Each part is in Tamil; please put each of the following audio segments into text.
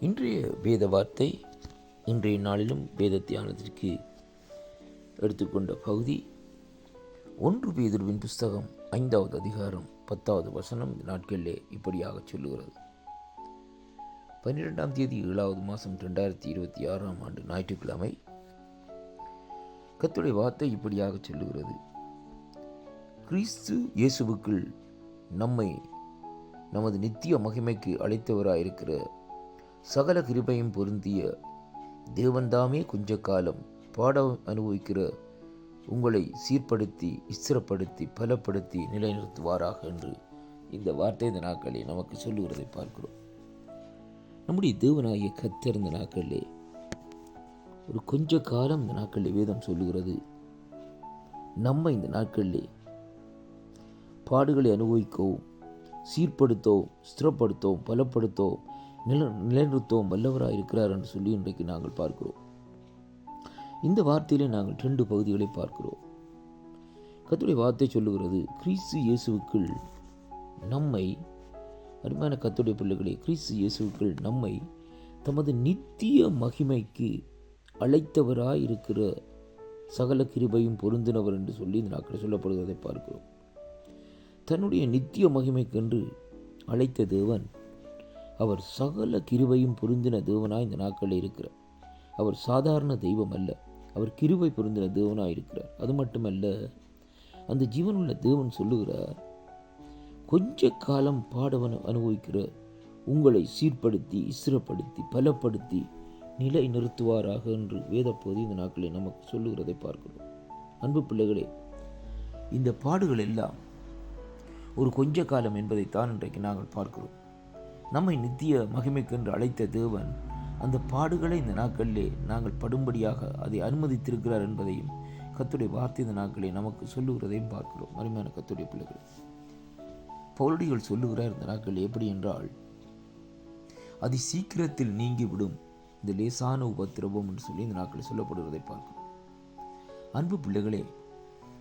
இன்றைய வேத வார்த்தை, இன்றைய நாளிலும் வேத தியானத்திற்கு எடுத்துக்கொண்ட பகுதி 1 பேதுருவின் புஸ்தகம் 5வது அதிகாரம் 10வது வசனம். இந்த நாட்களிலே இப்படியாக சொல்லுகிறது. 12ஆம் தேதி 7வது மாதம் 2026ஆம் ஆண்டு ஞாயிற்றுக்கிழமை. கர்த்தருடைய வார்த்தை இப்படியாக சொல்லுகிறது. கிறிஸ்து இயேசுவுக்குள் நம்மை நமது நித்திய மகிமைக்கு அழைத்தவராயிருக்கிற சகல கிருபையும் பொருந்திய தேவன்தாமே கொஞ்ச காலம் பாடம் அனுபவிக்கிற உங்களை சீர்படுத்தி, ஸ்திரப்படுத்தி, பலப்படுத்தி நிலைநிறுத்துவாராக என்று இந்த வார்த்தை இந்த நாட்களே நமக்கு சொல்லுகிறதை பார்க்கிறோம். நம்முடைய தேவனாகிய கர்த்தர் இந்த நாட்களிலே ஒரு கொஞ்ச காலம் இந்த நாட்களிலே வேதம் சொல்லுகிறது, நம்ம இந்த நாட்களிலே பாடுகளை அனுபவிக்கவும், சீர்படுத்தவும், ஸ்திரப்படுத்தவும், பலப்படுத்தவும், நிலைநிறுத்தவும் வல்லவராக இருக்கிறார் என்று சொல்லி இன்றைக்கு நாங்கள் பார்க்கிறோம். இந்த வார்த்தையிலே நாங்கள் 2 பகுதிகளை பார்க்கிறோம். கர்த்தருடைய வார்த்தை சொல்லுகிறது, கிறிஸ்து இயேசுவுக்குள் நம்மை, அருமையான கர்த்தருடைய பிள்ளைகளே, கிறிஸ்து இயேசுவுக்குள் நம்மை தமது நித்திய மகிமைக்கு அழைத்தவராய் இருக்கிற சகல கிருபையும் பொருந்தினவர் என்று சொல்லி இந்த நாட்கள் சொல்லப்படுவதை பார்க்கிறோம். தன்னுடைய நித்திய மகிமைக்கென்று அழைத்த தேவன், அவர் சகல கிருபையும் பொருந்தின தேவனாய் இந்த நாட்களில் இருக்கிறார். அவர் சாதாரண தெய்வம் அல்ல, அவர் கிருபை பொருந்தின தேவனாய் இருக்கிறார். அது மட்டுமல்ல, அந்த ஜீவனுள்ள தேவன் சொல்லுகிறார், கொஞ்ச காலம் பாடவன் அனுபவிக்கிற உங்களை சீர்படுத்தி, ஸ்திரப்படுத்தி, பலப்படுத்தி நிலை நிறுத்துவாராக என்று வேதப்போது இந்த நாட்களில் நமக்கு சொல்லுகிறதை பார்க்கிறோம். அன்பு பிள்ளைகளே, இந்த பாடுகள் எல்லாம் ஒரு கொஞ்ச காலம் என்பதைத்தான் இன்றைக்கு நாங்கள் பார்க்கிறோம். நம்மை நித்திய மகிமைக்கென்று அழைத்த தேவன் அந்த பாடுகளை இந்த நாட்களிலே நாங்கள் படும்படியாக அதை அனுமதித்திருக்கிறார் என்பதையும் கர்த்தருடைய வார்த்தை இந்த நாட்களே நமக்கு சொல்லுகிறதையும் பார்க்கிறோம். அருமையான கர்த்தருடைய பிள்ளைகள், பவுலடிகள் சொல்லுகிறார் இந்த நாட்கள் எப்படி என்றால், அதி சீக்கிரத்தில் நீங்கிவிடும் இந்த லேசான உபத்திரவம் என்று சொல்லி இந்த நாட்களில் சொல்லப்படுவதை பார்க்கிறோம். அன்பு பிள்ளைகளே,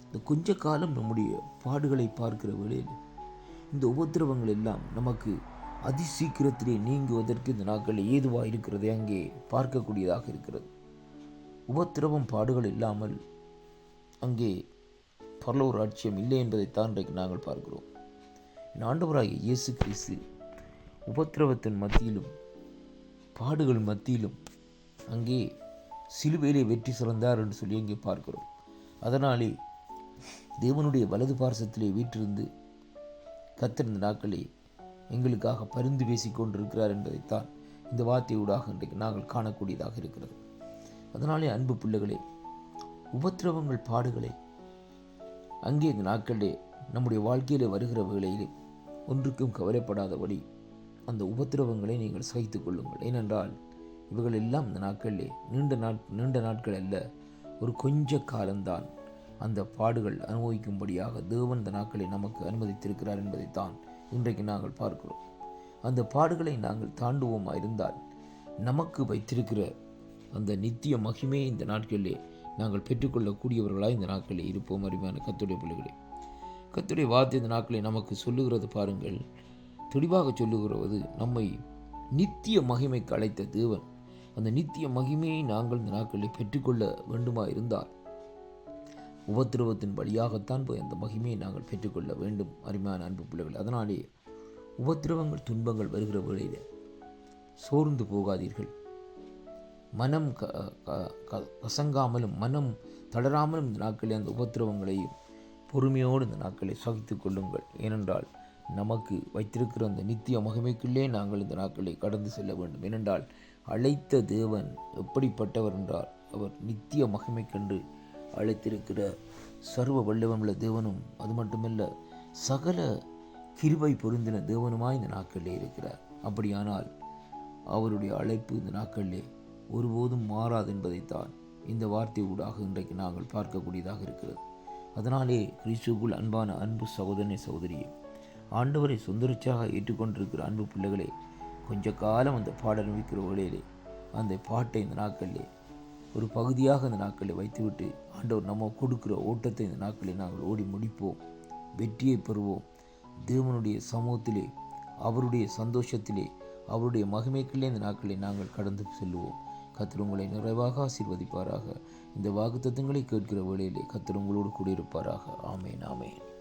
இந்த கொஞ்ச காலம் நம்முடைய பாடுகளை பார்க்கிற வேளையில் இந்த உபத்திரவங்கள் எல்லாம் நமக்கு அதி சீக்கிரத்திலே நீங்குவதற்கு இந்த நாட்களில் ஏதுவாக இருக்கிறதை அங்கே பார்க்கக்கூடியதாக இருக்கிறது. உபத்திரவம், பாடுகள் இல்லாமல் அங்கே பரலோக ராஜ்யம் இல்லை என்பதைத்தான் இன்றைக்கு நாங்கள் பார்க்கிறோம். ஆண்டவராகிய இயேசு கிறிஸ்து உபத்திரவத்தின் மத்தியிலும் பாடுகள் மத்தியிலும் அங்கே சிலுவையிலே வெற்றி சிறந்தார் என்று சொல்லி அங்கே பார்க்கிறோம். அதனாலே தேவனுடைய வலது பார்சத்திலே வீற்றிருந்து கர்த்தர் இந்த நாட்களே எங்களுக்காக பரிந்து பேசிக் கொண்டிருக்கிறார் என்பதைத்தான் இந்த வார்த்தையூடாக இன்றைக்கு நாங்கள் காணக்கூடியதாக இருக்கிறது. அதனாலே அன்பு பிள்ளைகளே, உபத்திரவங்கள், பாடுகளை அங்கே இந்த நாட்களே நம்முடைய வாழ்க்கையில் வருகிற வேளையிலே ஒன்றுக்கும் கவலைப்படாதபடி அந்த உபத்திரவங்களை நீங்கள் சகித்துக் கொள்ளுங்கள். ஏனென்றால் இவைகள் எல்லாம் இந்த நாட்களிலே நீண்ட நாட்கள் அல்ல, ஒரு கொஞ்ச காலம்தான் அந்த பாடுகள் அனுபவிக்கும்படியாக தேவன் இந்த நாட்களை நமக்கு அனுமதித்திருக்கிறார் என்பதைத்தான் இன்றைக்கு நாங்கள் பார்க்கிறோம். அந்த பாடுகளை நாங்கள் தாண்டுவோமா இருந்தால் நமக்கு வைத்திருக்கிற அந்த நித்திய மகிமையை இந்த நாட்களிலே நாங்கள் பெற்றுக்கொள்ளக்கூடியவர்களாக இந்த நாட்களில் இருப்போம். அருமையான கர்த்தருடைய பிள்ளைகளே, கர்த்தருடைய வார்த்தை இந்த நாட்களை நமக்கு சொல்லுகிறது பாருங்கள். தெளிவாக சொல்லுகிறது, நம்மை நித்திய மகிமைக்கு அழைத்த தேவன், அந்த நித்திய மகிமையை நாங்கள் இந்த நாட்களில் பெற்றுக்கொள்ள வேண்டுமா இருந்தால் உபத்திரவத்தின் வழியாகத்தான் போய் அந்த மகிமையை நாங்கள் பெற்றுக்கொள்ள வேண்டும். அருமையான அன்பு பிள்ளைகள், அதனாலே உபத்திரவங்கள், துன்பங்கள் வருகிற வேளையில் சோர்ந்து போகாதீர்கள். மனம் கசங்காமலும் மனம் தளராமலும் இந்த நாட்களில் அந்த உபத்திரவங்களையும் பொறுமையோடு இந்த நாட்களை சகித்து கொள்ளுங்கள். ஏனென்றால் நமக்கு வைத்திருக்கிற அந்த நித்திய மகிமைக்குள்ளே நாங்கள் இந்த நாட்களை கடந்து செல்ல வேண்டும். ஏனென்றால் அழைத்த தேவன் எப்படிப்பட்டவர் என்றால், அவர் நித்திய மகிமைக்கென்று அழைத்திருக்கிற சர்வ வல்லவமுள்ள தேவனும், அது மட்டுமல்ல சகல கிருபை பொருந்தின தேவனுமாய் இந்த நாட்களிலே இருக்கிறார். அப்படியானால் அவருடைய அழைப்பு இந்த நாட்களிலே ஒருபோதும் மாறாது என்பதைத்தான் இந்த வார்த்தை ஊடாக இன்றைக்கு நாங்கள் பார்க்கக்கூடியதாக இருக்கிறது. அதனாலே கிறிஸ்துவுக்குள் அன்பான அன்பு சகோதரனே, சகோதரியே, ஆண்டவரை சொந்தரிச்சாக ஏற்றுக்கொண்டிருக்கிற அன்பு பிள்ளைகளே, கொஞ்ச காலம் அந்த பாடல் அனுபவிக்கிற வேளையிலே அந்த பாட்டை இந்த நாட்களிலே ஒரு பகுதியாக இந்த நாட்களை வைத்துவிட்டு ஆண்டவர் நம்ம கொடுக்கிற ஓட்டத்தை இந்த நாட்களில் நாங்கள் ஓடி முடிப்போம், வெற்றியை பெறுவோம். தேவனுடைய சமூகத்திலே, அவருடைய சந்தோஷத்திலே, அவருடைய மகிமைக்குள்ளே இந்த நாட்களை நாங்கள் கடந்து செல்லுவோம். கர்த்தர் உங்களை நிறைவாக ஆசீர்வதிப்பாராக. இந்த வாக்குத்தத்தங்களை கேட்கிற வேளையிலே கர்த்தர் உங்களோடு கூடியிருப்பாராக. ஆமேன், ஆமேன்.